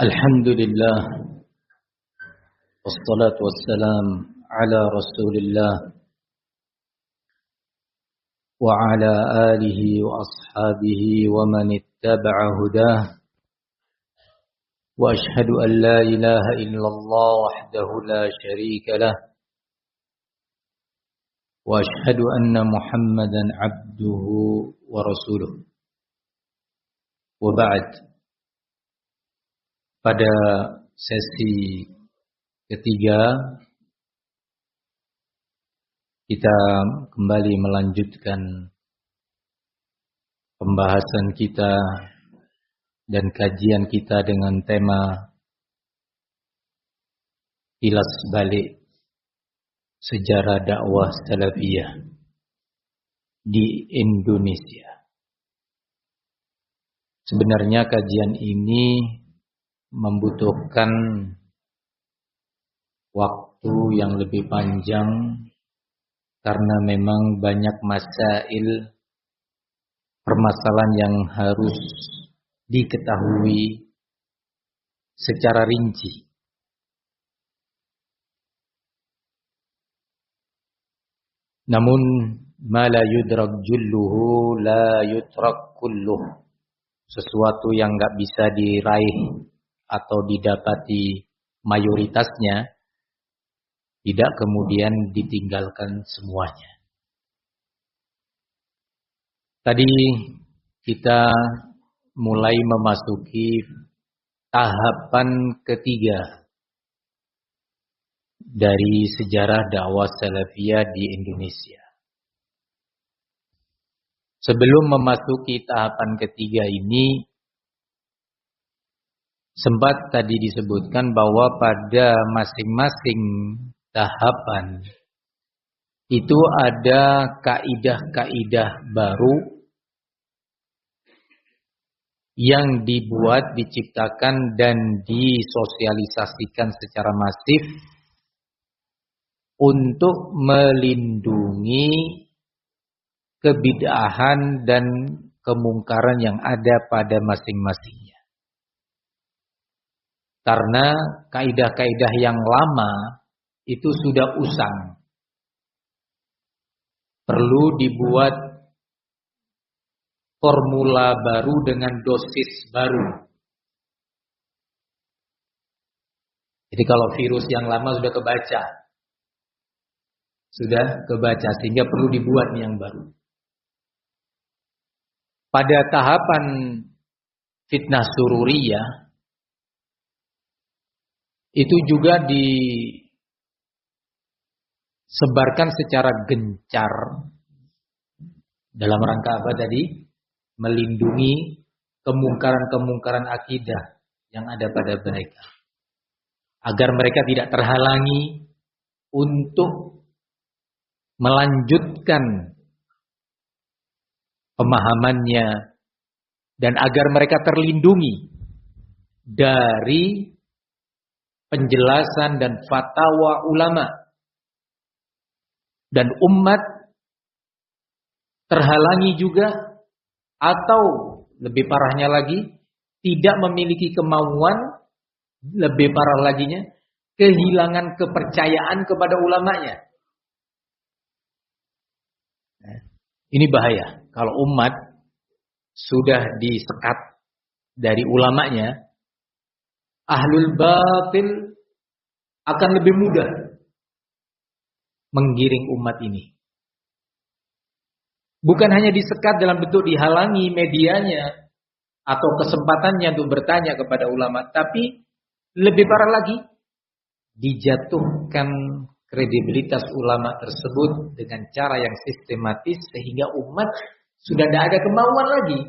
Alhamdulillah wassalatu wassalam ala Rasulillah wa ala alihi wa ashabihi wa man ittaba'a hudah wa ashhadu an la ilaha illallah wahdahu la sharika lah wa ashhadu anna Muhammadan abduhu wa rasuluh. Wa ba'd. Pada sesi ketiga kita kembali melanjutkan pembahasan kita dan kajian kita dengan tema kilas balik sejarah dakwah salafiyah di Indonesia. Sebenarnya kajian ini membutuhkan waktu yang lebih panjang karena memang banyak masail permasalahan yang harus diketahui secara rinci. Namun ma la yudrak julluhu la yutrak kulluh. Sesuatu yang enggak bisa diraih atau didapati mayoritasnya tidak kemudian ditinggalkan semuanya. Tadi kita mulai memasuki tahapan ketiga dari sejarah dakwah salafiyah di Indonesia. Sebelum memasuki tahapan ketiga ini, sempat tadi disebutkan bahwa pada masing-masing tahapan itu ada kaidah-kaidah baru yang dibuat, diciptakan dan disosialisasikan secara masif untuk melindungi kebid'ahan dan kemungkaran yang ada pada masing-masingnya. Karena kaidah-kaidah yang lama itu sudah usang. Perlu dibuat formula baru dengan dosis baru. Jadi kalau virus yang lama sudah kebaca sehingga perlu dibuat yang baru. Pada tahapan fitnah sururiyah itu juga disebarkan secara gencar dalam rangka apa tadi? Melindungi kemungkaran-kemungkaran akidah yang ada pada mereka. Agar mereka tidak terhalangi untuk melanjutkan pemahamannya dan agar mereka terlindungi dari penjelasan dan fatwa ulama dan umat terhalangi juga atau lebih parahnya lagi tidak memiliki kemauan, lebih parah laginya kehilangan kepercayaan kepada ulamanya. Ini bahaya kalau umat sudah disekat dari ulamanya. Ahlul batil akan lebih mudah menggiring umat ini. Bukan hanya disekat dalam bentuk dihalangi medianya atau kesempatannya untuk bertanya kepada ulama, tapi lebih parah lagi, dijatuhkan kredibilitas ulama tersebut dengan cara yang sistematis sehingga umat sudah tidak ada kemauan lagi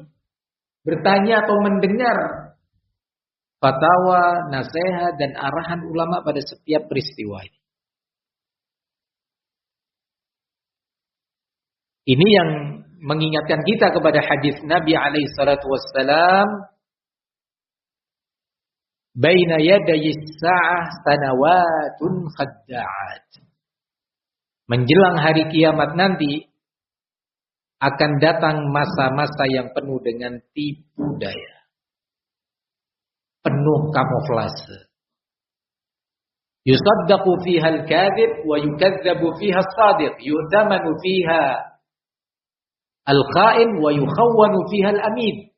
bertanya atau mendengar fatwa, nasihat dan arahan ulama pada setiap peristiwa ini. Ini yang mengingatkan kita kepada hadis Nabi alaihi salatu wassalam, baina yadayi sa'ah sanawatun khadda'at. Menjelang hari kiamat nanti akan datang masa-masa yang penuh dengan tipu daya. penuh kamuflase. Yusaddaqu fiha al-kadhib wa yukadzabu fiha as-sadiq, yu'tamanu fiha al-kha'in wa yukhawwanu fiha al-amin.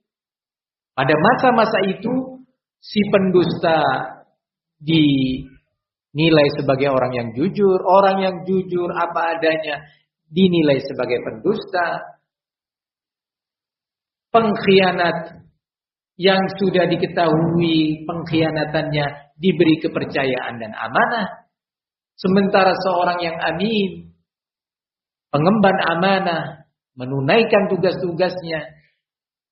Pada masa-masa itu si pendusta dinilai sebagai orang yang jujur apa adanya dinilai sebagai pendusta. Pengkhianat yang sudah diketahui pengkhianatannya diberi kepercayaan dan amanah. Sementara seorang yang amin, pengemban amanah, menunaikan tugas-tugasnya,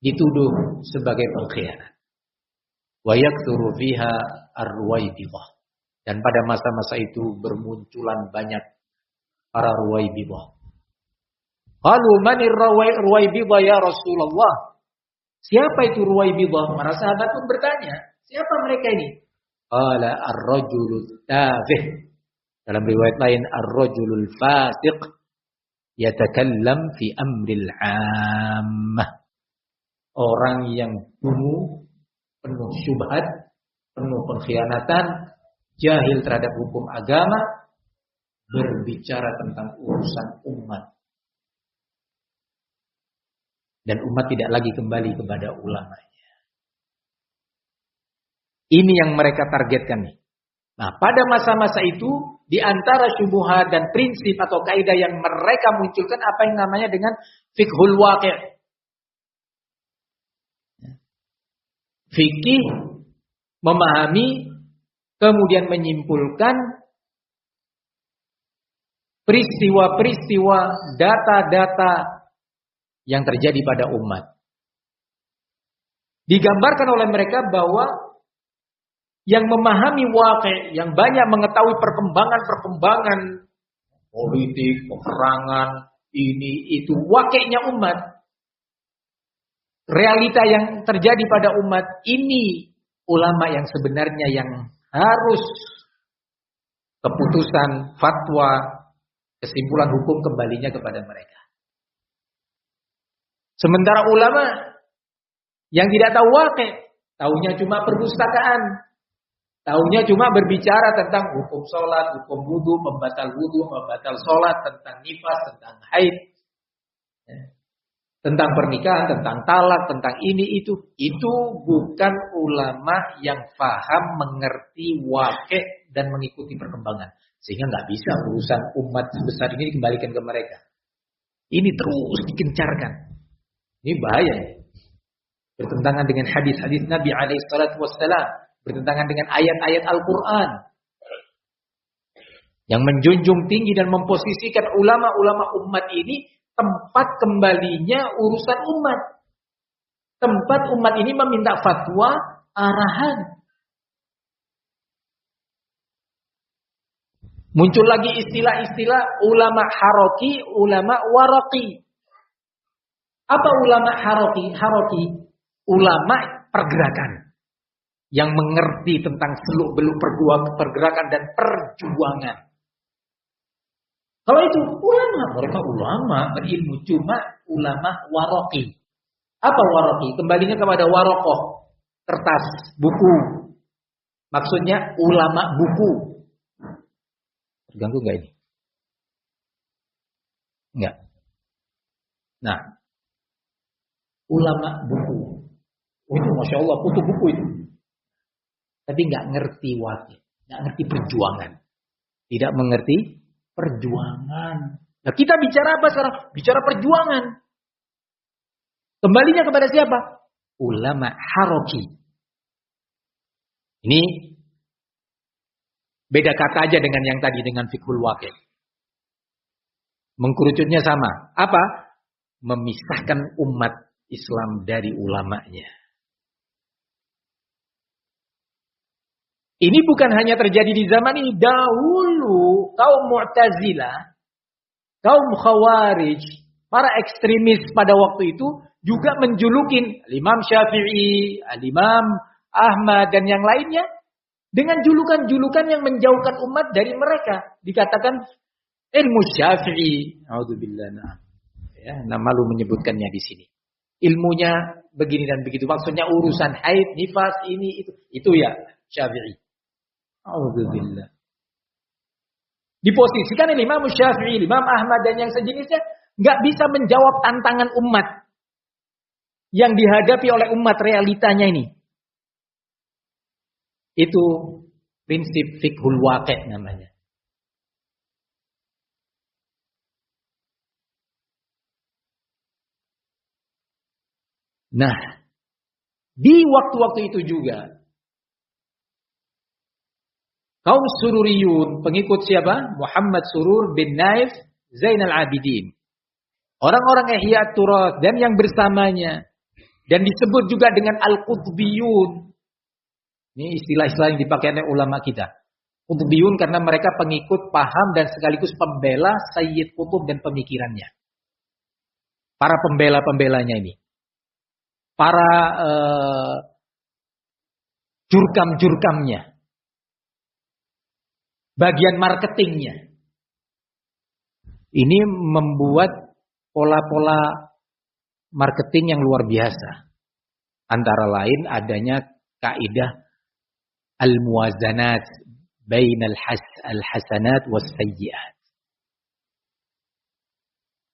dituduh sebagai pengkhianat. Wa yaktsuru fiha ar-ruwaibidah. Dan pada masa-masa itu bermunculan banyak para ruwaibidah. Qalu manir ruwaibidah ya Rasulullah? Siapa itu ruwaibidah? Para sahabat pun bertanya, siapa mereka ini? Qala ar-rajulul tafih. Dalam riwayat lain ar-rajulul fasiq yatakallam fi amril 'ammah. Orang yang penuh syubhat, penuh pengkhianatan, jahil terhadap hukum agama, berbicara tentang urusan umat. Dan umat tidak lagi kembali kepada ulamanya. Ini yang mereka targetkan nih. Nah, pada masa-masa itu, di antara syubhat dan prinsip atau kaidah yang mereka munculkan apa yang namanya dengan fiqhul waqi'. Fikih memahami, kemudian menyimpulkan peristiwa-peristiwa, data-data yang terjadi pada umat. Digambarkan oleh mereka bahwa yang memahami waqi', yang banyak mengetahui perkembangan-perkembangan politik, peperangan, ini itu waqi'-nya umat. Realita yang terjadi pada umat ini ulama yang sebenarnya yang harus keputusan, fatwa, kesimpulan hukum kembalinya kepada mereka. Sementara ulama yang tidak tahu waqi', taunya cuma perpustakaan, taunya cuma berbicara tentang hukum sholat, hukum wudu, membatal sholat, tentang nifas, tentang haid, tentang pernikahan, tentang talak, tentang ini itu bukan ulama yang paham, mengerti waqi' dan mengikuti perkembangan, sehingga nggak bisa urusan umat sebesar ini dikembalikan ke mereka. Ini terus dikencarkan. Ini bahaya. Bertentangan dengan hadis-hadis Nabi alaihissalatu wassalam, bertentangan dengan ayat-ayat Al-Quran yang menjunjung tinggi dan memposisikan ulama-ulama umat ini tempat kembalinya urusan umat. Tempat umat ini meminta fatwa, arahan. Muncul lagi istilah-istilah ulama haroki, ulama waraki. Apa ulama haroki? Haroki, ulama pergerakan yang mengerti tentang seluk-beluk pergerakan dan perjuangan. Kalau itu ulama, mereka ulama berilmu, cuma ulama waraki. Apa waraki? Kembalinya kepada warokoh, kertas, buku. Maksudnya ulama buku. Terganggu nggak ini? Enggak. Nah, ulama buku. Oh, itu Masya Allah, kutu buku itu. Tapi nggak ngerti waqi', nggak ngerti perjuangan. Tidak mengerti perjuangan. Nah, kita bicara apa sekarang? Bicara perjuangan. Kembalinya kepada siapa? Ulama haroki. Ini beda kata aja dengan yang tadi, dengan fiqhul waqi'. Mengkerucutnya sama. Apa? Memisahkan umat Islam dari ulamanya. Ini bukan hanya terjadi di zaman ini. Dahulu kaum Mu'tazilah, kaum Khawarij, para ekstremis pada waktu itu juga menjulukin Imam Syafi'i, Imam Ahmad dan yang lainnya dengan julukan-julukan yang menjauhkan umat dari mereka. Dikatakan ilmu Syafi'i. A'udzubillah. Ya, malu menyebutkannya di sini. ilmunya begini dan begitu. Maksudnya urusan haid, nifas, ini itu. Itu ya Syafi'i. Alhamdulillah. Diposisikan oleh Imam Syafi'i, Imam Ahmad dan yang sejenisnya nggak bisa menjawab tantangan umat yang dihadapi oleh umat realitanya ini. Itu prinsip fiqhul waqi' namanya. Nah, di waktu-waktu itu juga kaum Sururiyun, pengikut siapa? Muhammad Surur bin Naif Zainal Abidin. Orang-orang Ihya Turath dan yang bersamanya. Dan disebut juga dengan Al-Qutbiyun. Ini istilah-istilah yang dipakai oleh ulama kita. Qutbiyun karena mereka pengikut paham dan sekaligus pembela Sayyid Qutb dan pemikirannya. Para pembela-pembelanya ini. Para jurkam-jurkamnya. Bagian marketingnya. Ini membuat pola-pola marketing yang luar biasa. Antara lain adanya kaidah al-muwazanat bainal al-hasanat was sayyi'at.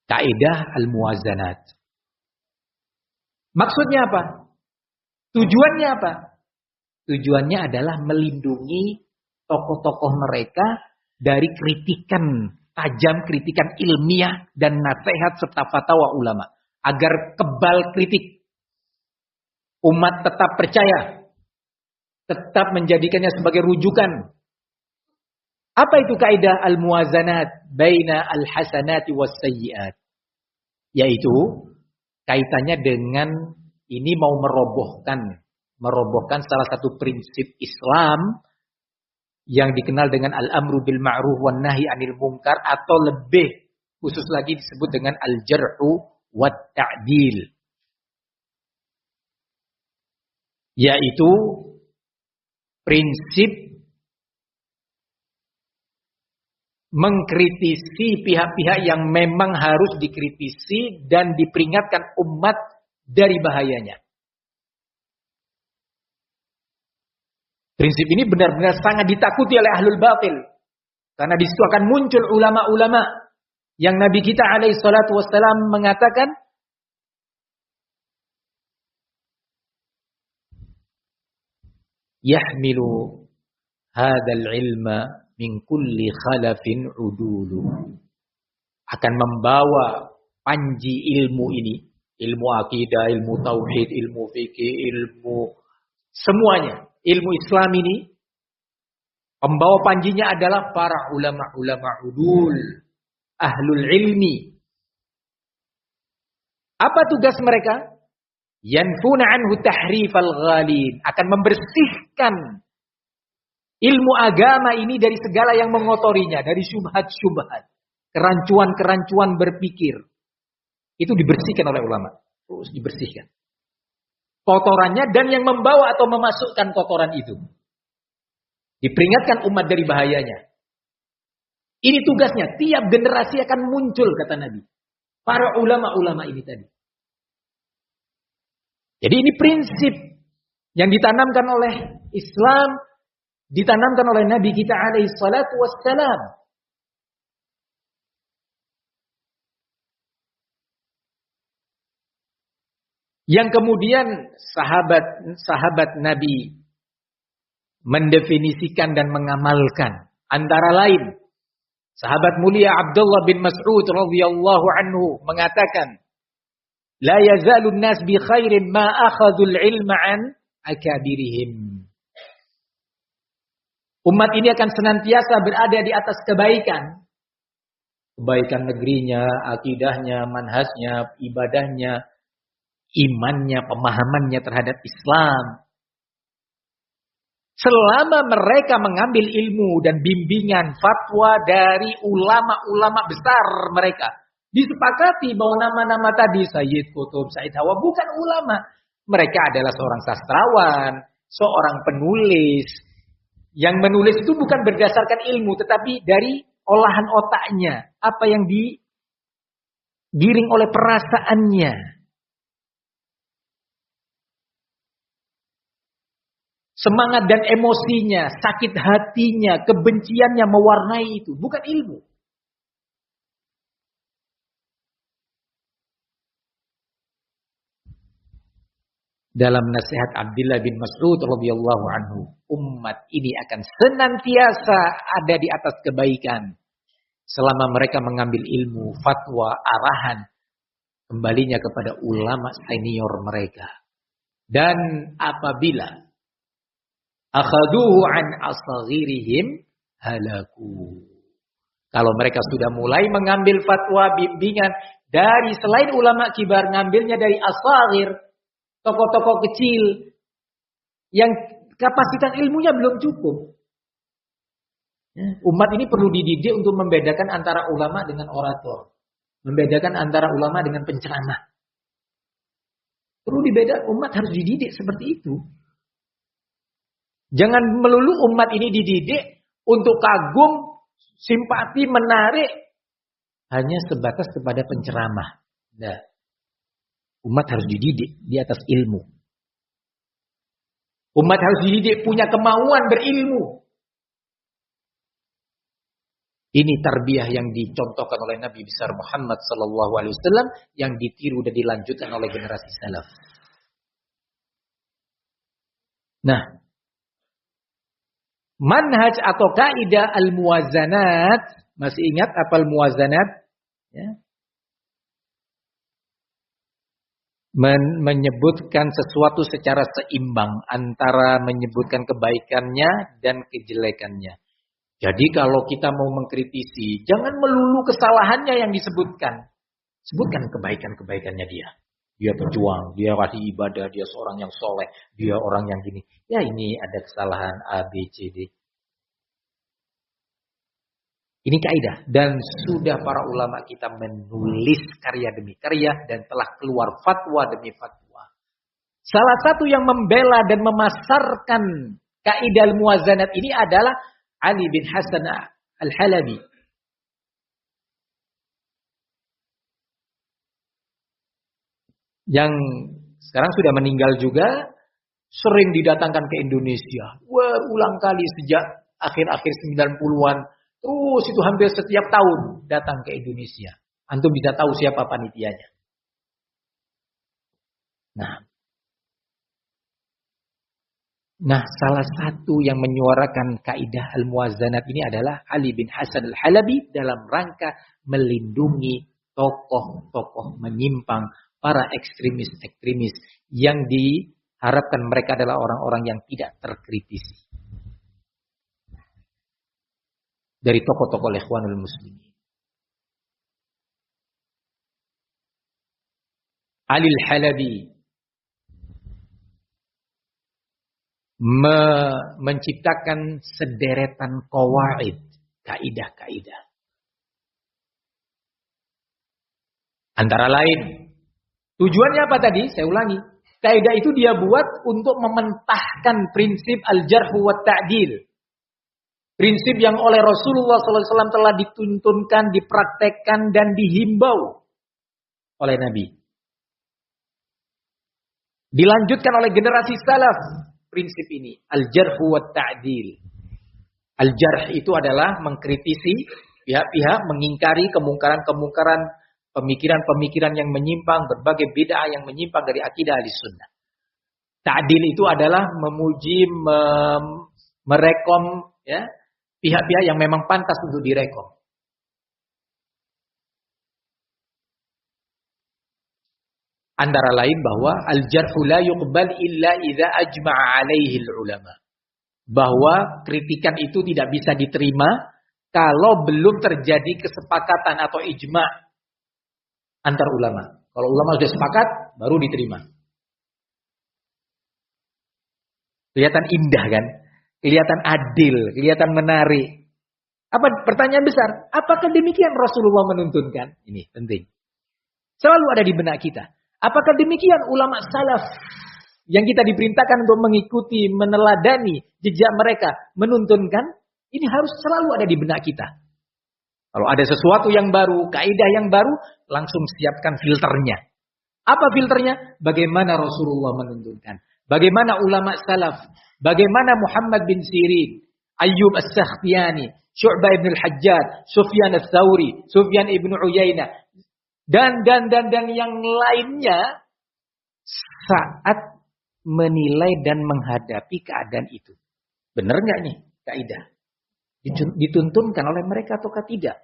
Kaidah al-muwazanat. Maksudnya apa? Tujuannya apa? Tujuannya adalah melindungi tokoh-tokoh mereka dari kritikan tajam, kritikan ilmiah dan nasihat serta fatwa ulama. Agar kebal kritik. Umat tetap percaya. Tetap menjadikannya sebagai rujukan. Apa itu kaidah al-muwazanat baina al-hasanati was sayyi'at? Yaitu kaitannya dengan ini mau merobohkan salah satu prinsip Islam yang dikenal dengan al-amru bil ma'ruf wan nahi 'anil munkar atau lebih khusus lagi disebut dengan al-jarhu wat ta'dil. Yaitu prinsip mengkritisi pihak-pihak yang memang harus dikritisi dan diperingatkan umat dari bahayanya. Prinsip ini benar-benar sangat ditakuti oleh ahlul batil. Karena di situ akan muncul ulama-ulama yang Nabi kita alaihi salatu wassalam mengatakan yahmilu hadzal ilma min kulli khalafin udulu. Akan membawa panji ilmu ini, ilmu akidah, ilmu tauhid, ilmu fikih, ilmu semuanya, ilmu Islam ini pembawa panjinya adalah para ulama-ulama udul, ahlul ilmi. Apa tugas mereka? Yanfuna anhu tahrifal ghalin, akan membersihkan ilmu agama ini dari segala yang mengotorinya, dari syubhat-syubhat, kerancuan-kerancuan berpikir. Itu dibersihkan oleh ulama, terus dibersihkan kotorannya dan yang membawa atau memasukkan kotoran itu. Diperingatkan umat dari bahayanya. Ini tugasnya, tiap generasi akan muncul kata Nabi. Para ulama-ulama ini tadi. Jadi ini prinsip yang ditanamkan oleh Islam, ditanamkan oleh Nabi kita alaihi salatu wassalam. Yang kemudian sahabat Nabi mendefinisikan dan mengamalkan. Antara lain, sahabat mulia Abdullah bin Mas'ud radhiyallahu anhu mengatakan, la yazalun nas bi khairin ma akhadhul ilma an akabirihim. Umat ini akan senantiasa berada di atas kebaikan. Kebaikan negerinya, akidahnya, manhajnya, ibadahnya, imannya, pemahamannya terhadap Islam. Selama mereka mengambil ilmu dan bimbingan fatwa dari ulama-ulama besar mereka. Disepakati bahwa nama-nama tadi Sayyid Qutb, Said Hawa bukan ulama. Mereka adalah seorang sastrawan, seorang penulis. Yang menulis itu bukan berdasarkan ilmu, tetapi dari olahan otaknya. Apa yang digiring oleh perasaannya. Semangat dan emosinya, sakit hatinya, kebenciannya mewarnai itu. Bukan ilmu. Dalam nasihat Abdullah bin Mas'ud radhiyallahu anhu, umat ini akan senantiasa ada di atas kebaikan selama mereka mengambil ilmu, fatwa, arahan kembalinya kepada ulama senior mereka. Dan apabila akhaduhu an asghirihim halaku. Kalau mereka sudah mulai mengambil fatwa bimbingan dari selain ulama kibar, ngambilnya dari asghir, tokoh-tokoh kecil yang kapasitas ilmunya belum cukup. Umat ini perlu dididik untuk membedakan antara ulama dengan orator. Membedakan antara ulama dengan penceramah. Perlu dibedakan, umat harus dididik seperti itu. Jangan melulu umat ini dididik untuk kagum, simpati, menarik. Hanya sebatas kepada penceramah. Nah, umat harus dididik di atas ilmu. Umat harus dididik punya kemauan berilmu. Ini tarbiyah yang dicontohkan oleh Nabi besar Muhammad SAW, yang ditiru dan dilanjutkan oleh generasi salaf. Nah, manhaj atau kaidah al-muwazanat, masih ingat apa al-muwazanat? Ya. Menyebutkan sesuatu secara seimbang antara menyebutkan kebaikannya dan kejelekannya. Jadi kalau kita mau mengkritisi, jangan melulu kesalahannya yang disebutkan. Sebutkan kebaikan-kebaikannya dia. Dia berjuang, dia wahai ibadah, dia seorang yang soleh, dia orang yang gini. Ya ini ada kesalahan A, B, C, D. Ini kaidah. Dan sudah para ulama kita menulis karya demi karya dan telah keluar fatwa demi fatwa. Salah satu yang membela dan memasarkan kaidah al-muwazanat ini adalah Ali bin Hasan al-Halabi. Yang sekarang sudah meninggal juga, sering didatangkan ke Indonesia. Ulang kali sejak akhir-akhir 90-an. Terus itu hampir setiap tahun datang ke Indonesia. Antum bisa tahu siapa panitianya. Nah, salah satu yang menyuarakan kaidah al-muwazanat ini adalah Ali bin Hasan al-Halabi dalam rangka melindungi tokoh-tokoh menyimpang, para ekstremis-ekstremis yang diharapkan mereka adalah orang-orang yang tidak terkritisi. Dari tokoh-tokoh Ikhwanul Muslimin. Ali al-Halabi menciptakan sederetan qawaid, kaidah-kaidah. Antara lain, tujuannya apa tadi? Saya ulangi. Kaidah itu dia buat untuk mementahkan prinsip al-jarh wa ta'dil. Prinsip yang oleh Rasulullah SAW telah dituntunkan, dipraktekkan, dan dihimbau oleh Nabi. Dilanjutkan oleh generasi salaf. Prinsip ini, al-jarh wa ta'dil. Al-jarh itu adalah mengkritisi pihak-pihak, mengingkari kemungkaran-kemungkaran, pemikiran-pemikiran yang menyimpang, berbagai bid'ah yang menyimpang dari akidah Ahlussunnah. Ta'dil itu adalah memuji, merekom ya, pihak-pihak yang memang pantas untuk direkom. Antara lain bahwa al-jarhu la yuqbal illa idza ajma'a alaihi ulama. Bahwa kritikan itu tidak bisa diterima kalau belum terjadi kesepakatan atau ijma' antar ulama. Kalau ulama sudah sepakat, baru diterima. Kelihatan indah kan? Kelihatan adil, kelihatan menarik. Apa pertanyaan besar? Apakah demikian Rasulullah menuntunkan? Ini penting. Selalu ada di benak kita. Apakah demikian ulama salaf yang kita diperintahkan untuk mengikuti, meneladani jejak mereka menuntunkan? Ini harus selalu ada di benak kita. Kalau ada sesuatu yang baru, kaidah yang baru, langsung siapkan filternya. Apa filternya? Bagaimana Rasulullah menuntunkan? Bagaimana ulama salaf Bagaimana Muhammad bin Sirin, Ayyub As-Sakhtiyani, Syu'bah ibn al-Hajjaj, Sufyan Ats-Tsauri, Sufyan ibn Uyainah, dan yang lainnya saat menilai dan menghadapi keadaan itu. Benar nggak nih kaidah? Dituntunkan oleh mereka ataukah tidak?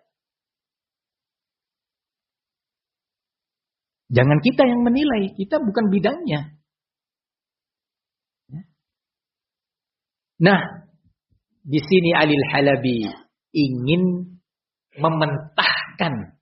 Jangan kita yang menilai, kita bukan bidangnya. Nah, di sini Ali Al-Halabi ingin mementahkan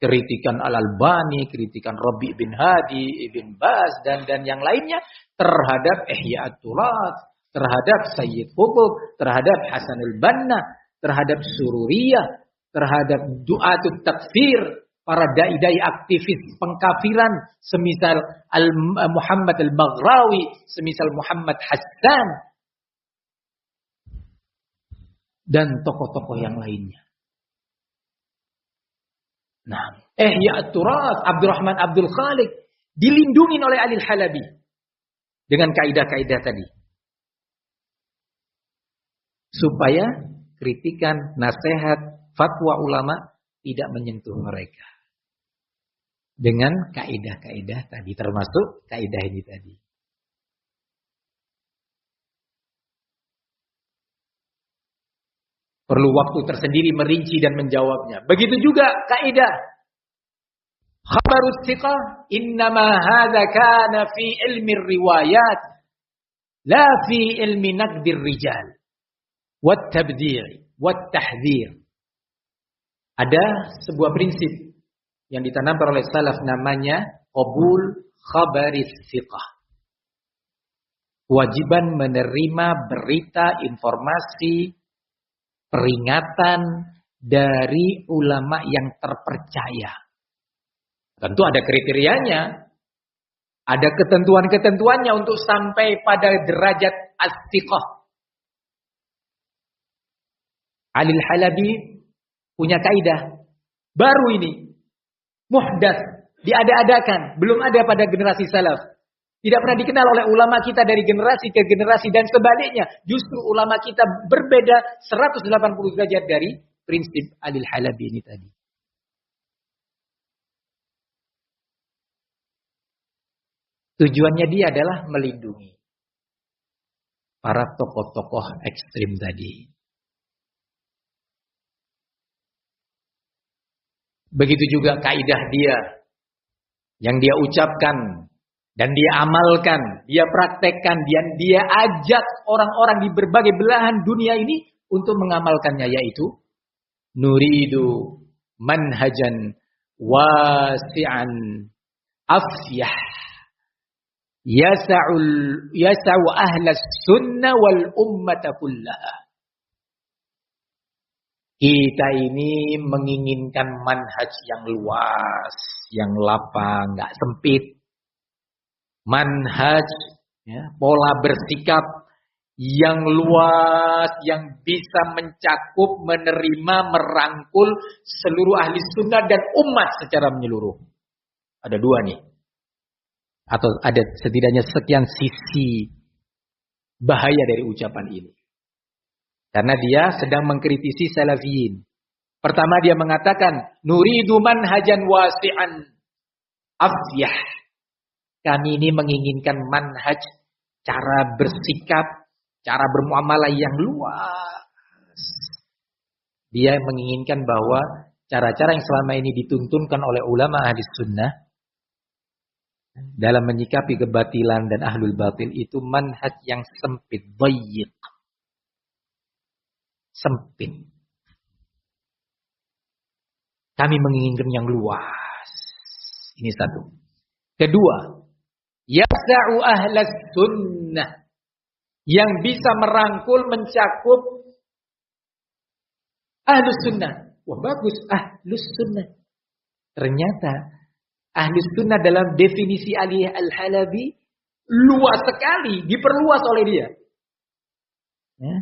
kritikan Al-Albani, kritikan Rabi' bin Hadi, Ibn Baz, dan yang lainnya terhadap Ihya At-Turath, terhadap Sayyid Qutb, terhadap Hasan Al-Banna, terhadap Sururiyah, terhadap Du'atut Takfir, para dai-dai aktivis pengkafiran, semisal Muhammad Al-Baghrawi, semisal Muhammad Hassan, dan tokoh-tokoh yang lainnya. Nah, Ihya At-Turath, Abdurrahman Abdul Khaliq dilindungi oleh Ali Al-Halabi dengan kaidah-kaidah tadi. Supaya kritikan, nasihat, fatwa ulama tidak menyentuh mereka. Dengan kaidah-kaidah tadi, termasuk kaidah ini tadi. Perlu waktu tersendiri merinci dan menjawabnya. Begitu juga kaidah khabarus thiqah, innama hadza kana fi ilmi riwayat, la fi ilmi naqdir rijal, wat tabdil, wat tahdhir. Ada sebuah prinsip yang ditanamkan oleh salaf namanya qabul khabaris thiqah. Kewajiban menerima berita, informasi, peringatan dari ulama yang terpercaya. Tentu ada kriterianya. Ada ketentuan-ketentuannya untuk sampai pada derajat as-thiqah. Ali Al-Halabi punya kaidah. Baru ini. Muhdats. Diada-adakan. Belum ada pada generasi salaf. Tidak pernah dikenal oleh ulama kita dari generasi ke generasi. Dan sebaliknya. Justru ulama kita berbeda 180 derajat dari prinsip Ali Al-Halabi ini tadi. Tujuannya dia adalah melindungi para tokoh-tokoh ekstrim tadi. Begitu juga kaidah dia yang dia ucapkan dan dia amalkan, dia praktekkan, dia ajak orang-orang di berbagai belahan dunia ini untuk mengamalkannya, yaitu nuridu manhajan wasi'an afyah yasa'u ahlas sunnah wal ummata kullaha. Kita ini menginginkan manhaj yang luas, yang lapang, nggak sempit. Manhaj, ya, pola bersikap yang luas, yang bisa mencakup, menerima, merangkul seluruh ahli sunnah dan umat secara menyeluruh. Ada dua nih. Atau ada setidaknya sekian sisi bahaya dari ucapan ini. Karena dia sedang mengkritisi salafiyin. Pertama dia mengatakan, nuridu manhajan wasi'an afyah. Kami ini menginginkan manhaj, cara bersikap, cara bermuamalah yang luas. Dia menginginkan bahwa cara-cara yang selama ini dituntunkan oleh ulama ahli sunnah dalam menyikapi kebatilan dan ahlul batil itu manhaj yang sempit, dhayyiq. Sempit. Kami menginginkan yang luas. Ini satu. Kedua, yasa'u ahlas sunnah. Yang bisa merangkul, mencakup ahlus sunnah. Wah bagus, ahlus sunnah. Ternyata ahlus sunnah dalam definisi Ali Al-Halabi luas sekali, diperluas oleh dia. Ya.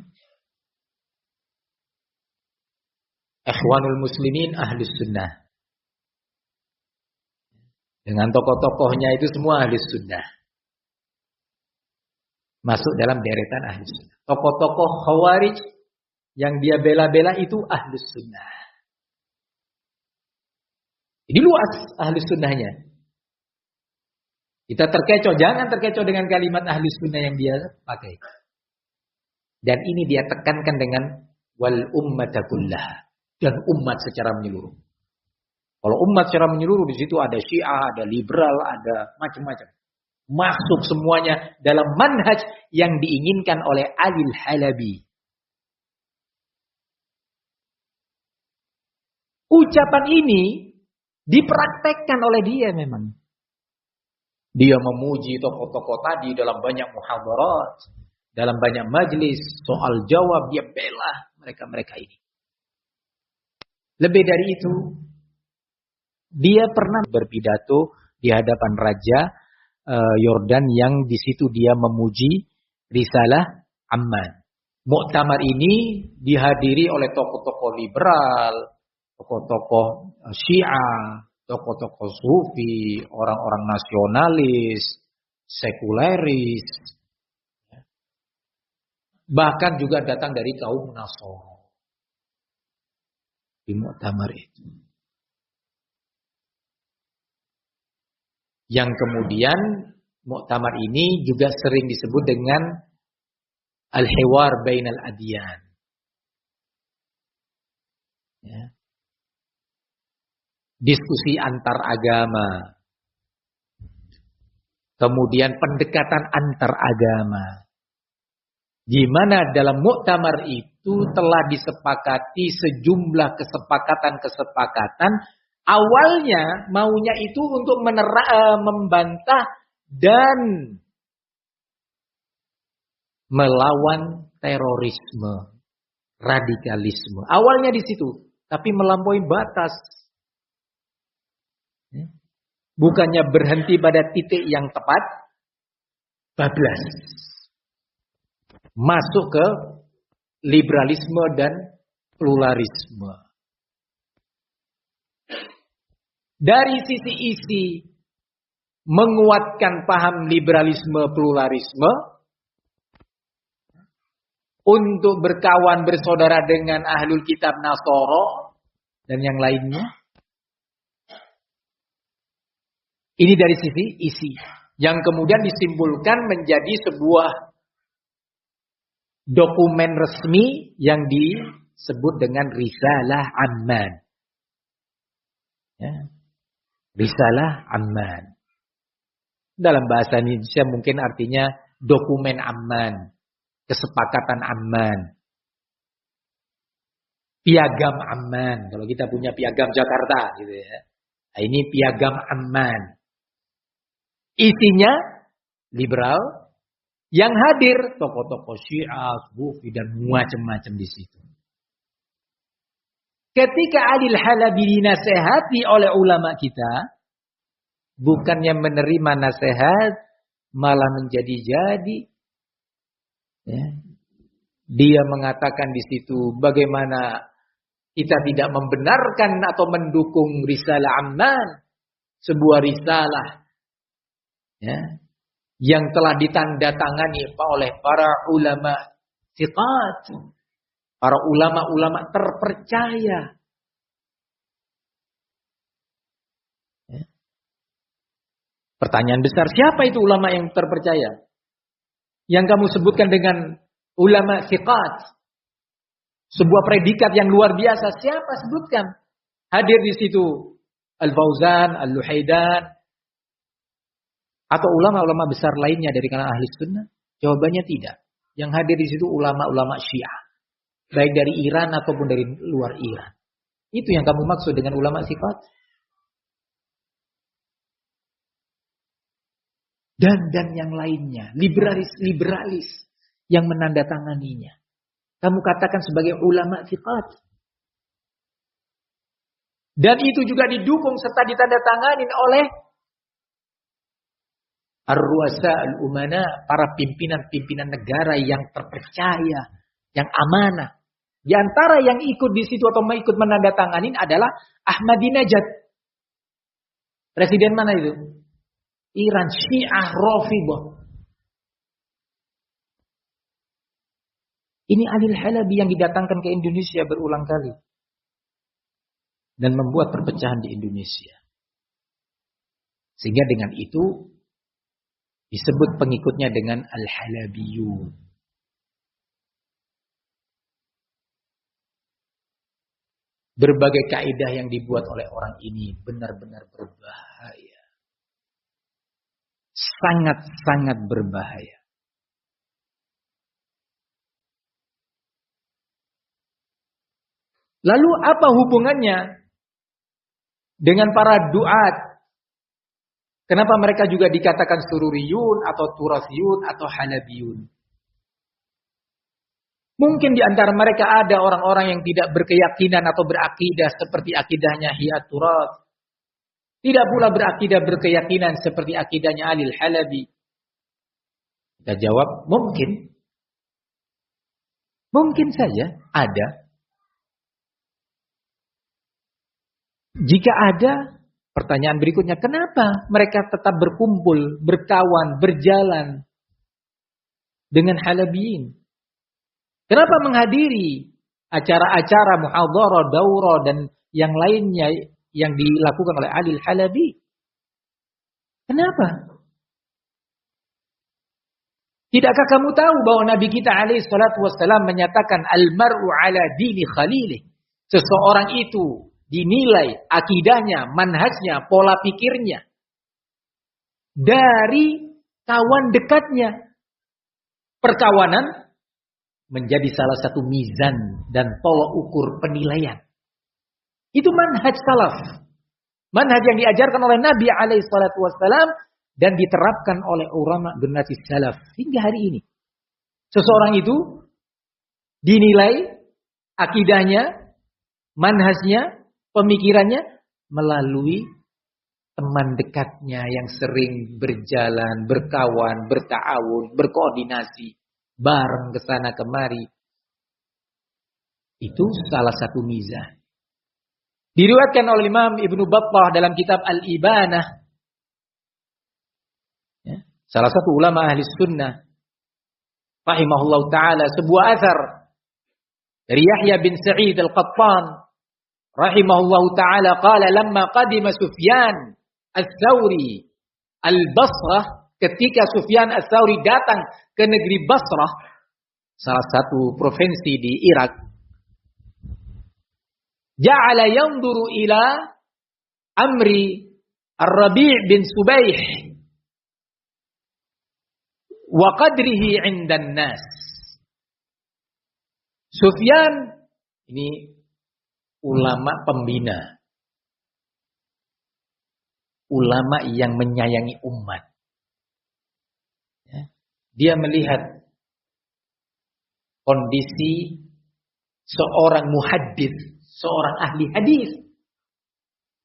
Ikhwanul muslimin ahlus sunnah. Dengan tokoh-tokohnya itu semua ahlus sunnah. masuk dalam deretan Ahlus Sunnah. Tokoh-tokoh Khawarij yang dia bela-bela itu Ahlus Sunnah. Ini luas Ahlus Sunnahnya. Kita terkecoh, jangan terkecoh dengan kalimat Ahlus Sunnah yang dia pakai. Dan ini dia tekankan dengan wal ummata kullah, dan umat secara menyeluruh. Kalau umat secara menyeluruh di situ ada Syiah, ada liberal, ada macam-macam. Masuk semuanya dalam manhaj yang diinginkan oleh Alil Halabi. Ucapan ini dipraktekkan oleh dia memang. Dia memuji tokoh-tokoh tadi dalam banyak muhadharat, dalam banyak majlis, soal jawab dia bela mereka-mereka ini. Lebih dari itu, dia pernah berpidato di hadapan Raja Yordan yang di situ dia memuji Risalah Amman. Muktamar ini dihadiri oleh tokoh-tokoh liberal, tokoh-tokoh Syiah, tokoh-tokoh Sufi, orang-orang nasionalis, sekuleris, bahkan juga datang dari kaum Nasara di muktamar itu. Yang kemudian muktamar ini juga sering disebut dengan al-hiwar bainal adyan. Ya. Diskusi antar agama. Kemudian pendekatan antar agama. Di mana dalam muktamar itu telah disepakati sejumlah kesepakatan-kesepakatan. Awalnya maunya itu untuk membantah dan melawan terorisme, radikalisme. Awalnya di situ, tapi melampaui batas. Bukannya berhenti pada titik yang tepat, bablas. Masuk ke liberalisme dan pluralisme. Dari sisi isi menguatkan paham liberalisme pluralisme untuk berkawan bersaudara dengan ahlul kitab Nasara dan yang lainnya. Ini dari sisi isi yang kemudian disimpulkan menjadi sebuah dokumen resmi yang disebut dengan Risalah Amman. Ya. Risalah Amman. Dalam bahasa Indonesia mungkin artinya dokumen Amman, kesepakatan Amman, piagam Amman. Kalau kita punya piagam Jakarta, gitu ya. Nah, ini piagam Amman. Isinya liberal, yang hadir tokoh-tokoh Syiah, Sufi dan macam-macam di situ. Ketika Alil Halabi dinasehati oleh ulama kita, bukannya menerima nasihat, malah menjadi-jadi. Ya. Dia mengatakan di situ, bagaimana kita tidak membenarkan atau mendukung Risalah Amman, sebuah risalah ya, yang telah ditandatangani oleh para ulama thiqat. Para ulama-ulama terpercaya. Ya. Pertanyaan besar, siapa itu ulama yang terpercaya? Yang kamu sebutkan dengan ulama thiqat. Sebuah predikat yang luar biasa. Siapa sebutkan? Hadir di situ Al-Fauzan, Al-Luhaidan. Atau ulama-ulama besar lainnya dari kalangan ahli sunnah? Jawabannya tidak. Yang hadir di situ ulama-ulama Syiah. Baik dari Iran ataupun dari luar Iran. Itu yang kamu maksud dengan ulama sifat. Dan yang lainnya. Liberalis yang menandatanganinya. Kamu katakan sebagai ulama sifat. Dan itu juga didukung serta ditandatangani oleh ar-ru'asa al-umana. Para pimpinan-pimpinan negara yang terpercaya. Yang amanah. Di antara yang ikut di situ atau ikut menandatangani adalah Ahmadinejad. Presiden mana itu? Iran, Syiah Rafidhah. Ini Ali Al-Halabi yang didatangkan ke Indonesia berulang kali. Dan membuat perpecahan di Indonesia. Sehingga dengan itu disebut pengikutnya dengan Al-Halabiyun. Berbagai kaidah yang dibuat oleh orang ini benar-benar berbahaya. Sangat-sangat berbahaya. Lalu apa hubungannya dengan para duat? Kenapa mereka juga dikatakan sururiyun atau turasiyun atau halabiyun? Mungkin di antara mereka ada orang-orang yang tidak berkeyakinan atau berakidah seperti akidahnya Hiyat Turas. Tidak pula berkeyakinan seperti akidahnya Ali Al-Halabi. Kita jawab, mungkin. Mungkin saja ada. Jika ada, pertanyaan berikutnya, kenapa mereka tetap berkumpul, berkawan, berjalan dengan Halabiyin? Kenapa menghadiri acara-acara muhadharah, daurah dan yang lainnya yang dilakukan oleh Ali Al-Halabi? Kenapa? Tidakkah kamu tahu bahwa Nabi kita alaihi salatu wassalam menyatakan al-mar'u ala dini khalilih? Seseorang itu dinilai akidahnya, manhajnya, pola pikirnya dari kawan dekatnya. Perkawanan menjadi salah satu mizan dan tolok ukur penilaian. Itu manhaj salaf. Manhaj yang diajarkan oleh Nabi alaihi salatu wassalam dan diterapkan oleh ulama generasi salaf hingga hari ini. Seseorang itu dinilai akidahnya, manhajnya, pemikirannya melalui teman dekatnya yang sering berjalan, berkawan, berta'awun, berkoordinasi, bareng ke sana kemari. Itu salah satu mizan. Diriwayatkan oleh Imam Ibnu Battah dalam kitab Al-Ibanah. Ya, salah satu ulama ahli sunnah. Rahimahullah ta'ala. Sebuah athar dari Yahya bin Sa'id Al-Qattan. Rahimahullah ta'ala qala lamma qadima Sufyan Ats-Tsauri Al-Basrah, ketika Sufyan Ats-Tsauri datang ke negeri Basrah, salah satu provinsi di Irak, ja'ala yanzuru ila amri Ar-Rabi' bin Subaih wa qadrihi 'indan nas. Sufyan ini ulama pembina. Ulama yang menyayangi umat. Ya. Dia melihat kondisi seorang muhaddits, seorang ahli hadis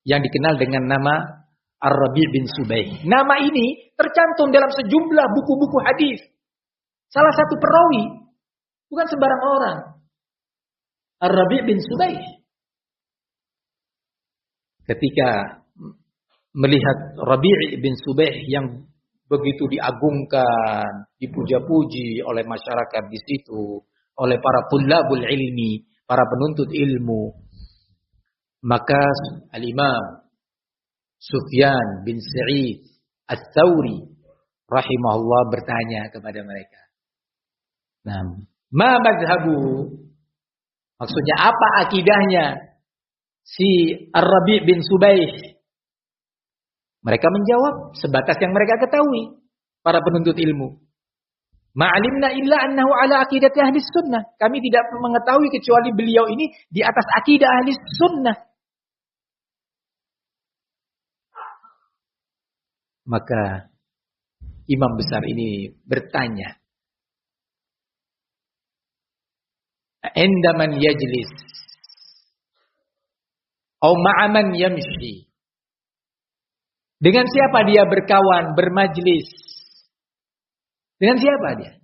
yang dikenal dengan nama Ar-Rabi' bin Subaih. Nama ini tercantum dalam sejumlah buku-buku hadis. Salah satu perawi, bukan sembarang orang. Ar-Rabi' bin Subaih. Ketika melihat Rabi' bin Subaih yang begitu diagungkan, dipuja-puji oleh masyarakat di situ, oleh para tullabul ilmi, para penuntut ilmu, maka Al-Imam Sufyan bin Sa'id Ats-Tsauri rahimahullah bertanya kepada mereka. Nah, ma madhabu? Maksudnya apa akidahnya si Ar-Rabi' bin Subaih? Mereka menjawab sebatas yang mereka ketahui, para penuntut ilmu. Ma'alimna illa annahu ala aqidati ahli sunnah. Kami tidak mengetahui kecuali beliau ini di atas akidah ahli sunnah. Maka imam besar ini bertanya, "Indaman yajlis au ma'aman yamshi?" Dengan siapa dia berkawan, bermajlis? Dengan siapa dia?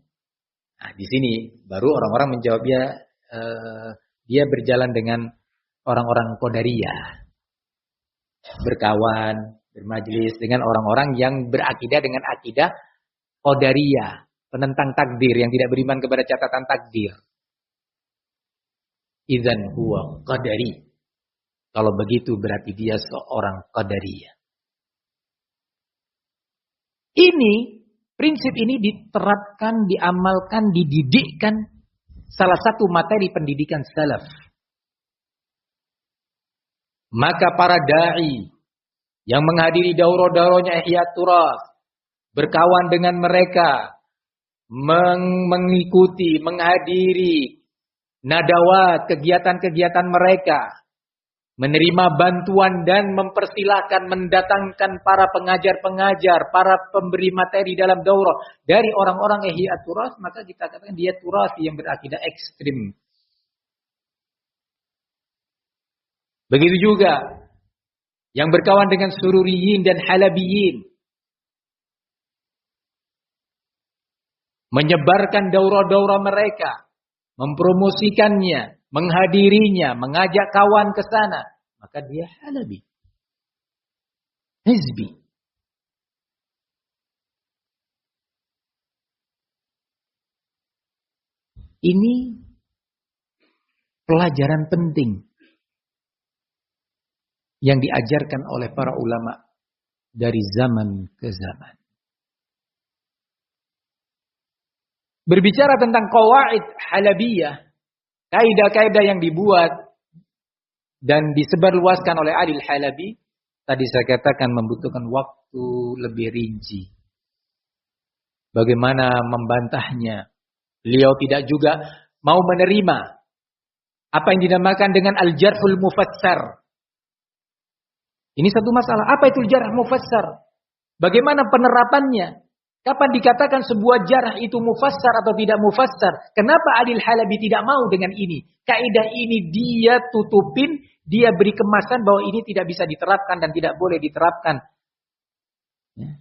Nah, di sini baru orang-orang menjawab dia berjalan dengan orang-orang Qadariyah. Berkawan, bermajlis dengan orang-orang yang berakidah dengan akidah Qadariyah, penentang takdir, yang tidak beriman kepada catatan takdir. idzan huwa qadari. Kalau begitu berarti dia seorang qadariyah. Ini, prinsip ini diterapkan, diamalkan, dididikkan salah satu materi pendidikan salaf. Maka para da'i yang menghadiri daurah-daurahnya Ihya Turas, berkawan dengan mereka, mengikuti, menghadiri nadawat, kegiatan-kegiatan mereka, menerima bantuan dan mempersilahkan mendatangkan para pengajar-pengajar, para pemberi materi dalam daurah dari orang-orang Ihya Turas, maka kita katakan dia Turasi yang berakidah ekstrim. Begitu juga yang berkawan dengan Sururiyin dan Halabiyin, menyebarkan daurah-daurah mereka, mempromosikannya, menghadirinya, mengajak kawan ke sana, maka dia Halabi, hizbi. Ini pelajaran penting yang diajarkan oleh para ulama dari zaman ke zaman. Berbicara tentang qawaid halabiyah, kaidah-kaidah yang dibuat dan disebarluaskan oleh Adil Halabi, tadi saya katakan membutuhkan waktu lebih rinci. Bagaimana membantahnya? Beliau tidak juga mau menerima apa yang dinamakan dengan al-jarhul mufassar. Ini satu masalah. Apa itu jarh mufassar? Bagaimana penerapannya? Kapan dikatakan sebuah jarh itu mufassar atau tidak mufassar? Kenapa Adil Halabi tidak mau dengan ini? Kaidah ini dia tutupin, dia beri kemasan bahwa ini tidak bisa diterapkan dan tidak boleh diterapkan. Ya.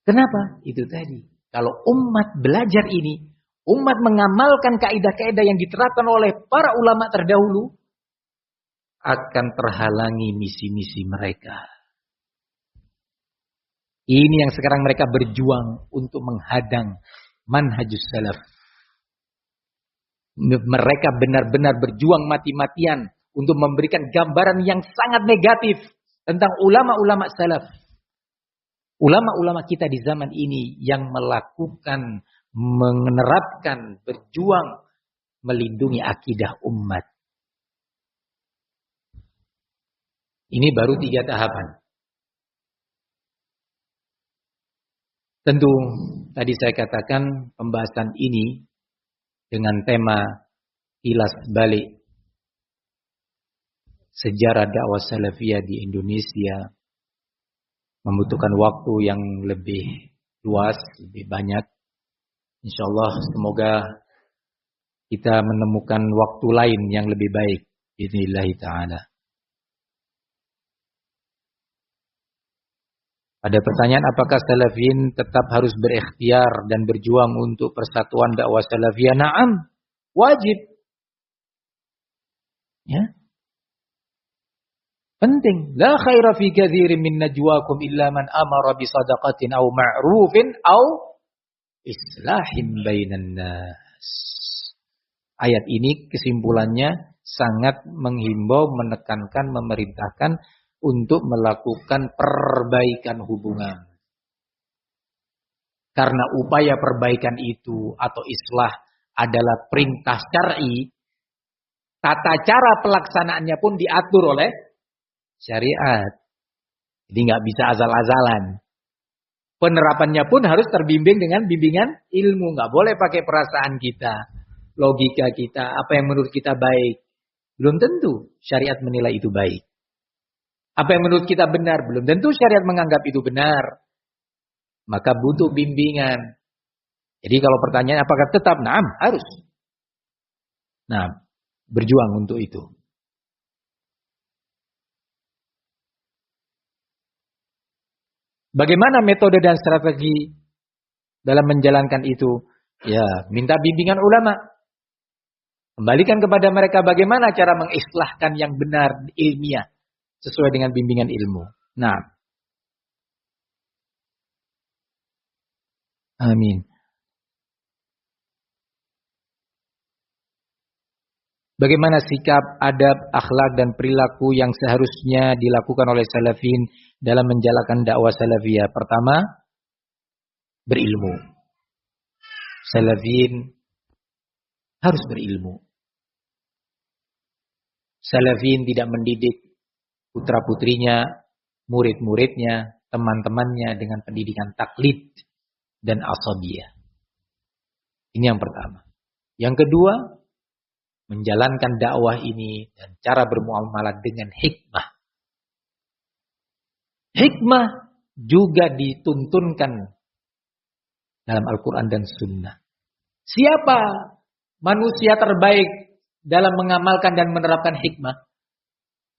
Kenapa? Itu tadi. Kalau umat belajar ini, umat mengamalkan kaidah-kaidah yang diterapkan oleh para ulama terdahulu, akan terhalangi misi-misi mereka. Ini yang sekarang mereka berjuang untuk menghadang manhajus salaf. Mereka benar-benar berjuang mati-matian untuk memberikan gambaran yang sangat negatif tentang ulama-ulama salaf. Ulama-ulama kita di zaman ini yang melakukan, menerapkan, berjuang melindungi akidah umat. Ini baru 3 tahapan. Tentu tadi saya katakan pembahasan ini dengan tema kilas balik sejarah dakwah salafiyah di Indonesia membutuhkan waktu yang lebih luas, lebih banyak. Insyaallah semoga kita menemukan waktu lain yang lebih baik. Bismillah ta'ala. Ada pertanyaan, apakah salafiyin tetap harus berikhtiar dan berjuang untuk persatuan dakwah salafiyah? Na'am, wajib. Ya. Penting. La khaira fi katsirin min najwakum illa man amara bi shadaqatin aw ma'rufin aw islahin bainan nas. Ayat ini kesimpulannya sangat menghimbau, menekankan, memerintahkan untuk melakukan perbaikan hubungan. Karena upaya perbaikan itu atau islah adalah perintah syar'i, tata cara pelaksanaannya pun diatur oleh syariat. Jadi nggak bisa asal-asalan. Penerapannya pun harus terbimbing dengan bimbingan ilmu. Nggak boleh pakai perasaan kita, logika kita, apa yang menurut kita baik. Belum tentu syariat menilai itu baik. Apa yang menurut kita benar, belum tentu syariat menganggap itu benar. Maka butuh bimbingan. Jadi kalau pertanyaan apakah tetap? Naam, harus. Nah, berjuang untuk itu. Bagaimana metode dan strategi dalam menjalankan itu? Ya, minta bimbingan ulama. Kembalikan kepada mereka bagaimana cara mengislahkan yang benar, ilmiah. Sesuai dengan bimbingan ilmu. Nah. Amin. Bagaimana sikap, adab, akhlak dan perilaku yang seharusnya dilakukan oleh salafin dalam menjalankan dakwah salafiyah? Pertama, berilmu. Salafin harus berilmu. Salafin tidak mendidik putra-putrinya, murid-muridnya, teman-temannya dengan pendidikan taklid dan asabiyah. Ini yang pertama. Yang kedua, menjalankan dakwah ini dan cara bermuamalah dengan hikmah. Hikmah juga dituntunkan dalam Al-Quran dan Sunnah. Siapa manusia terbaik dalam mengamalkan dan menerapkan hikmah?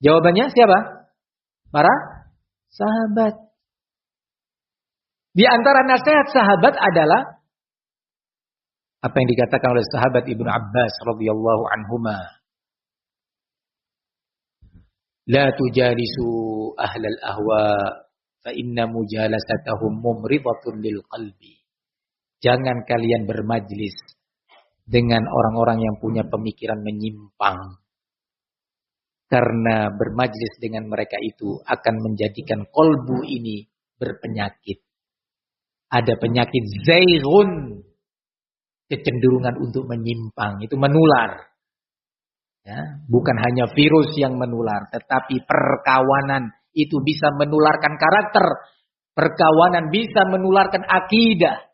Jawabannya siapa? Para sahabat. Di antara nasihat sahabat adalah apa yang dikatakan oleh sahabat Ibnu Abbas radhiyallahu anhuma. La tujalisu ahlal ahwa fa inna mujalasatahum mumridatun lil qalbi. Jangan kalian bermajlis dengan orang-orang yang punya pemikiran menyimpang. Karena bermajlis dengan mereka itu akan menjadikan kolbu ini berpenyakit. Ada penyakit zaighun, kecenderungan untuk menyimpang, itu menular. Ya, bukan hanya virus yang menular, tetapi perkawanan itu bisa menularkan karakter. Perkawanan bisa menularkan akidah.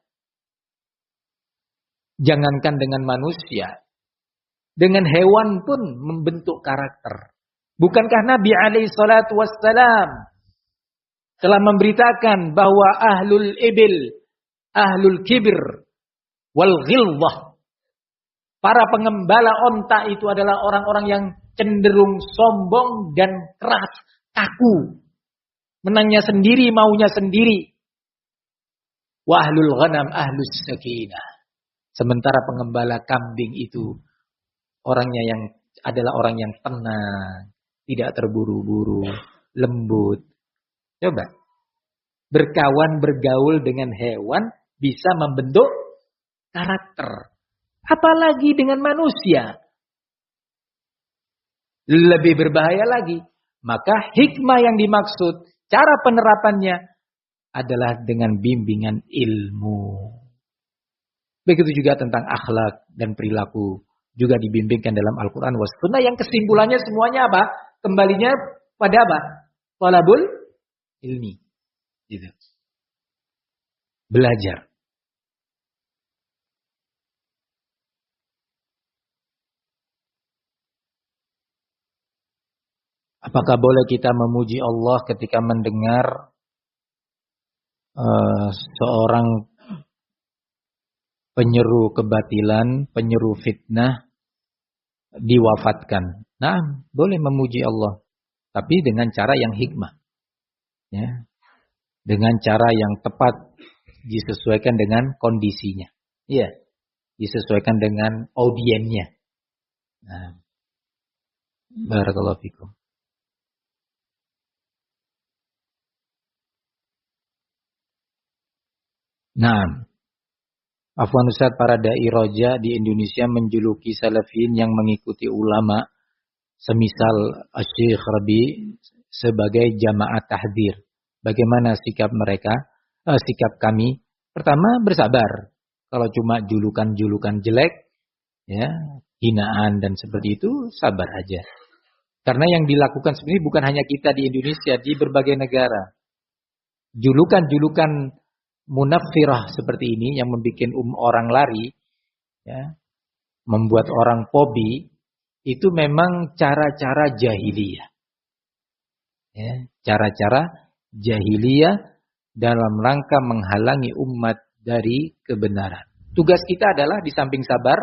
Jangankan dengan manusia, dengan hewan pun membentuk karakter. Bukankah Nabi alaihi salatu wassalam telah memberitakan bahwa ahlul ibil, ahlul kibir, wal ghilzah, para pengembala onta itu adalah orang-orang yang cenderung sombong dan keras, kaku. Menangnya sendiri, maunya sendiri. Wa ahlul ghanam ahlus sakinah. Sementara pengembala kambing itu orangnya yang adalah orang yang tenang, tidak terburu-buru, lembut. Coba. Berkawan, bergaul dengan hewan bisa membentuk karakter. Apalagi dengan manusia. Lebih berbahaya lagi. Maka hikmah yang dimaksud, cara penerapannya adalah dengan bimbingan ilmu. Begitu juga tentang akhlak dan perilaku. Juga dibimbingkan dalam Al-Quran was Sunnah yang kesimpulannya semuanya apa? Kembalinya pada apa? Talabul ilmi. Gitu. Belajar. Apakah boleh kita memuji Allah ketika mendengar seorang penyeru kebatilan, penyeru fitnah diwafatkan? Nah, boleh memuji Allah, tapi dengan cara yang hikmah, ya, dengan cara yang tepat, disesuaikan dengan kondisinya, ya, disesuaikan dengan audiennya. Nah, barakallahu fikum. Nah, afwan Ustaz, para dai roja di Indonesia menjuluki salafin yang mengikuti ulama semisal Syekh Rabi sebagai jamaah tahdzir. Bagaimana sikap mereka? Sikap kami? Pertama, bersabar. Kalau cuma julukan-julukan jelek, ya, hinaan dan seperti itu, sabar aja. Karena yang dilakukan sebenarnya bukan hanya kita di Indonesia, di berbagai negara. Julukan-julukan munaffirah seperti ini yang membuat orang lari, ya, membuat orang fobi, itu memang cara-cara jahiliyah. Ya, cara-cara jahiliyah dalam rangka menghalangi umat dari kebenaran. Tugas kita adalah di samping sabar,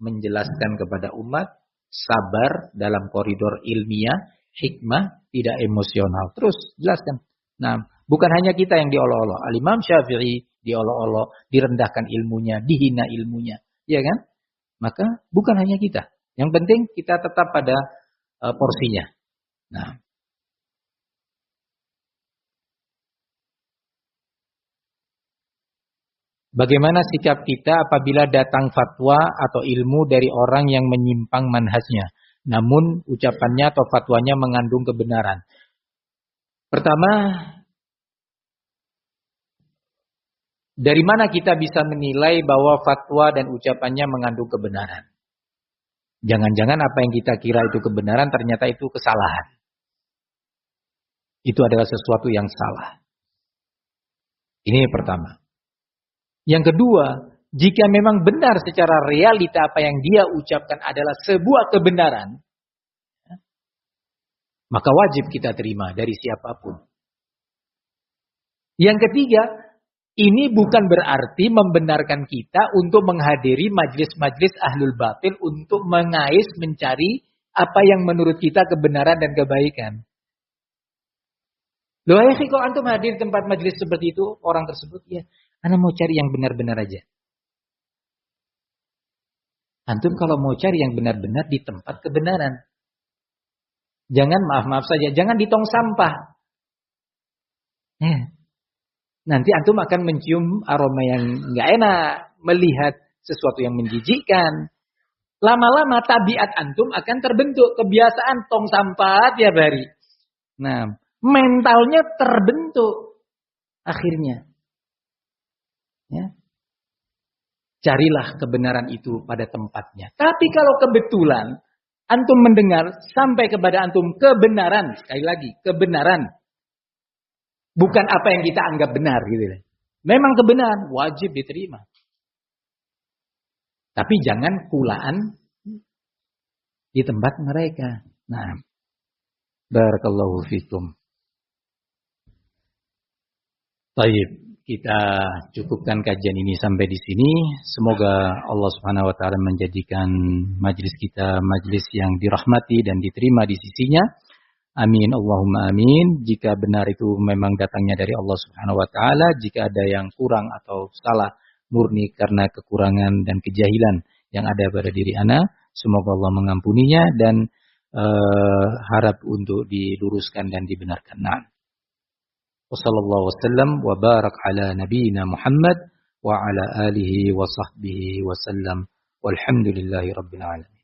menjelaskan kepada umat, sabar dalam koridor ilmiah, hikmah, tidak emosional. Terus jelaskan. Nah, bukan hanya kita yang diolok-olok. Al-Imam Syafi'i diolok-olok, direndahkan ilmunya, dihina ilmunya. Ya kan? Maka bukan hanya kita. Yang penting kita tetap pada porsinya. Nah, Bagaimana sikap kita apabila datang fatwa atau ilmu dari orang yang menyimpang manhajnya, namun ucapannya atau fatwanya mengandung kebenaran? Pertama, dari mana kita bisa menilai bahwa fatwa dan ucapannya mengandung kebenaran? Jangan-jangan apa yang kita kira itu kebenaran ternyata itu kesalahan. Itu adalah sesuatu yang salah. Ini yang pertama. Yang kedua, jika memang benar secara realita apa yang dia ucapkan adalah sebuah kebenaran, maka wajib kita terima dari siapapun. Yang ketiga, ini bukan berarti membenarkan kita untuk menghadiri majlis-majlis ahlul batil untuk mengais mencari apa yang menurut kita kebenaran dan kebaikan. Loh ya, kalau antum hadir di tempat majlis seperti itu, orang tersebut, ya, ana mau cari yang benar-benar aja. Antum kalau mau cari yang benar-benar di tempat kebenaran. Jangan maaf-maaf saja, jangan di tong sampah. Nanti antum akan mencium aroma yang nggak enak, melihat sesuatu yang menjijikkan. Lama-lama tabiat antum akan terbentuk kebiasaan tong sampah tiap hari. Nah, mentalnya terbentuk akhirnya. Ya. Carilah kebenaran itu pada tempatnya. Tapi kalau kebetulan antum mendengar sampai kepada antum kebenaran, sekali lagi kebenaran, bukan apa yang kita anggap benar gitu. Memang kebenaran wajib diterima. Tapi jangan kulaan di tempat mereka. Nah, barakallahu fikum. Baik, kita cukupkan kajian ini sampai di sini. Semoga Allah Subhanahu wa taala menjadikan majlis kita majlis yang dirahmati dan diterima di sisinya. Amin Allahumma amin. Jika benar itu memang datangnya dari Allah Subhanahu wa taala, jika ada yang kurang atau salah murni karena kekurangan dan kejahilan yang ada pada diri ana, semoga Allah mengampuninya dan harap untuk diluruskan dan dibenarkan. Nah. Wassallallahu wasallam wa barak ala nabiyyina Muhammad wa ala alihi wa sahbihi wasallam walhamdulillahi rabbil alamin.